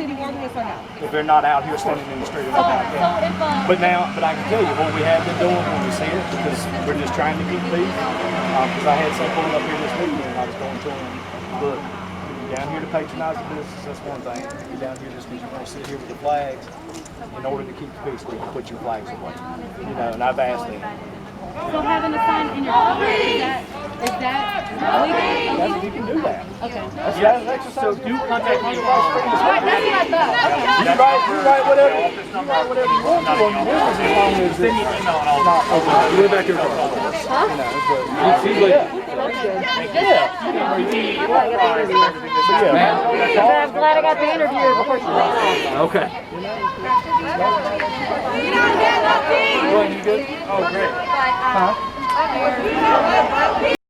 city ordinance or no? If they're not out here standing in the street. Or not but I can tell you what we have been doing when we see it, because we're just trying to keep peace. Because I had some pulled up here this weekend, and I was going to them, look, you're down here to patronize the business, that's one thing. You're down here just because you want to sit here with the flags. In order to keep the peace, we put your flags away. You know, and I've asked them. So having a sign in your property, is that legal? You can do that. Okay. So do contact me. Right, that's what I thought. Okay. You write whatever you want to on your business, as long as it's not open. You're back here for Huh? I'm glad I got the interview before she ran off. Okay. You good? Oh, great. Huh?